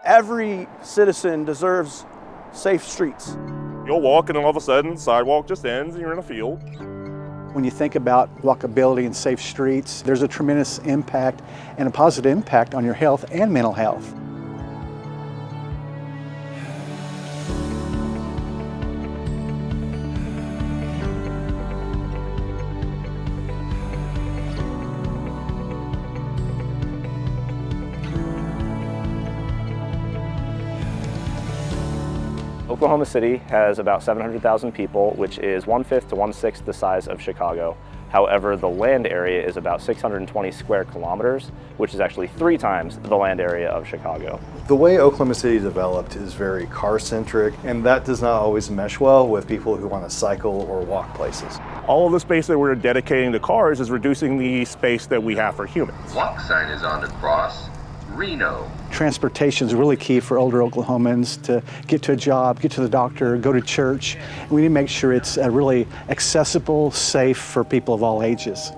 Every citizen deserves safe streets. You'll walk and all of a sudden, sidewalk just ends and you're in a field. When you think about walkability and safe streets, there's a tremendous impact and a positive impact on your health and mental health. Oklahoma City has about 700,000 people, which is 1/5 to 1/6 the size of Chicago. However, the land area is about 620 square kilometers, which is actually 3 times the land area of Chicago. The way Oklahoma City developed is very car-centric, and that does not always mesh well with people who want to cycle or walk places. All of the space that we're dedicating to cars is reducing the space that we have for humans. Walk sign is on the cross. Reno. Transportation is really key for older Oklahomans to get to a job, get to the doctor, go to church. We need to make sure it's really accessible, safe for people of all ages.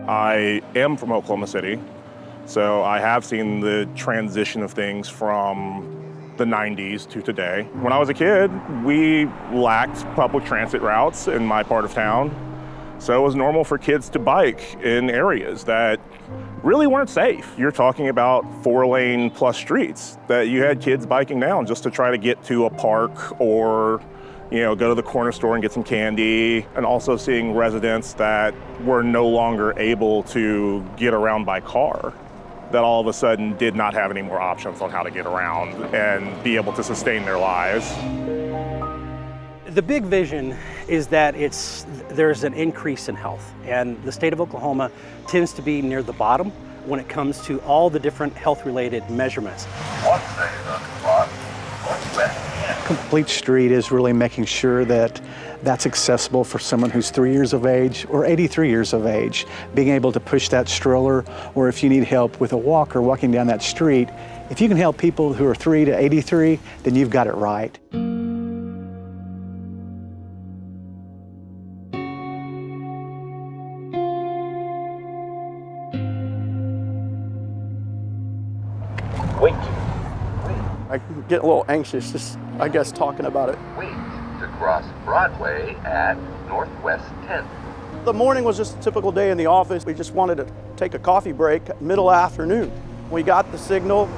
I am from Oklahoma City, so I have seen the transition of things from the 90s to today. When I was a kid, we lacked public transit routes in my part of town, so it was normal for kids to bike in areas that really weren't safe. You're talking about 4-lane plus streets that you had kids biking down just to try to get to a park or, go to the corner store and get some candy, and also seeing residents that were no longer able to get around by car, that all of a sudden did not have any more options on how to get around and be able to sustain their lives. The big vision is that there's an increase in health, and the state of Oklahoma tends to be near the bottom when it comes to all the different health-related measurements. Complete street is really making sure that that's accessible for someone who's 3 years of age or 83 years of age. Being able to push that stroller, or if you need help with a walker walking down that street, if you can help people who are 3 to 83, then you've got it right. Wait. I get a little anxious just, I guess, talking about it. Wait to cross Broadway at Northwest 10th. The morning was just a typical day in the office. We just wanted to take a coffee break middle afternoon. We got the signal.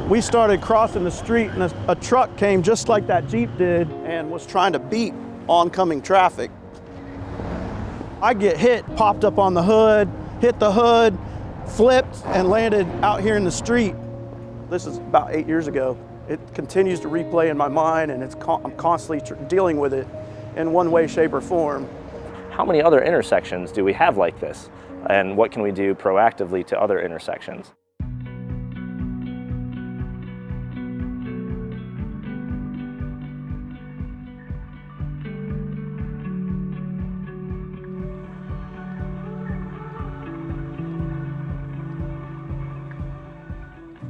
We started crossing the street and a truck came just like that Jeep did and was trying to beat oncoming traffic. I get hit, popped up on the hood, hit the hood, flipped and landed out here in the street. This is about 8 years ago. It continues to replay in my mind, and I'm constantly dealing with it in one way, shape, or form. How many other intersections do we have like this? And what can we do proactively to other intersections?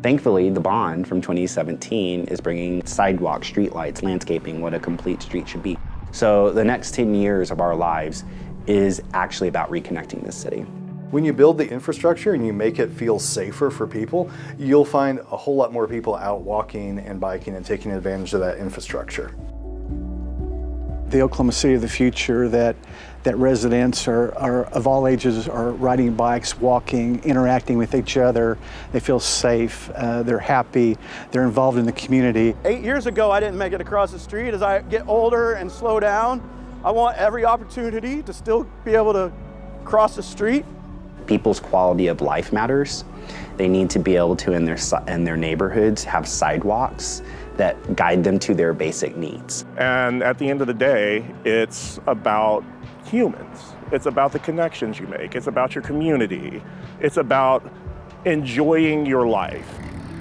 Thankfully, the bond from 2017 is bringing sidewalk, streetlights, landscaping, what a complete street should be. So the next 10 years of our lives is actually about reconnecting this city. When you build the infrastructure and you make it feel safer for people, you'll find a whole lot more people out walking and biking and taking advantage of that infrastructure. The Oklahoma City of the future that residents are of all ages are riding bikes, walking, interacting with each other. They feel safe, they're happy, they're involved in the community. 8 years ago, I didn't make it across the street. As I get older and slow down, I want every opportunity to still be able to cross the street. People's quality of life matters. They need to be able to, in their neighborhoods, have sidewalks that guide them to their basic needs. And at the end of the day, it's about humans. It's about the connections you make. It's about your community. It's about enjoying your life.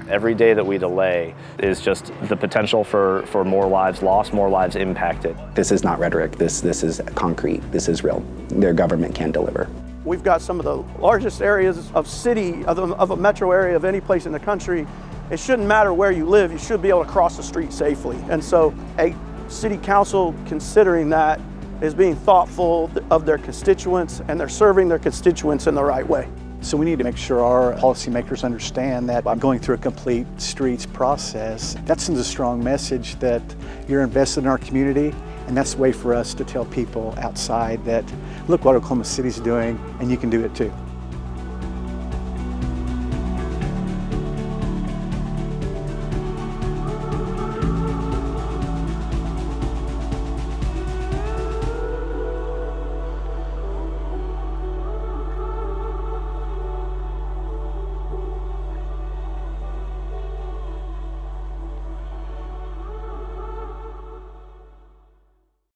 Every day that we delay is just the potential for more lives lost, more lives impacted. This is not rhetoric. This is concrete. This is real. Their government can deliver. We've got some of the largest areas of a metro area of any place in the country. It shouldn't matter where you live, you should be able to cross the street safely. And so a city council considering that is being thoughtful of their constituents, and they're serving their constituents in the right way. So we need to make sure our policymakers understand that by going through a complete streets process, that sends a strong message that you're invested in our community, and that's the way for us to tell people outside that, look what Oklahoma City's doing, and you can do it too.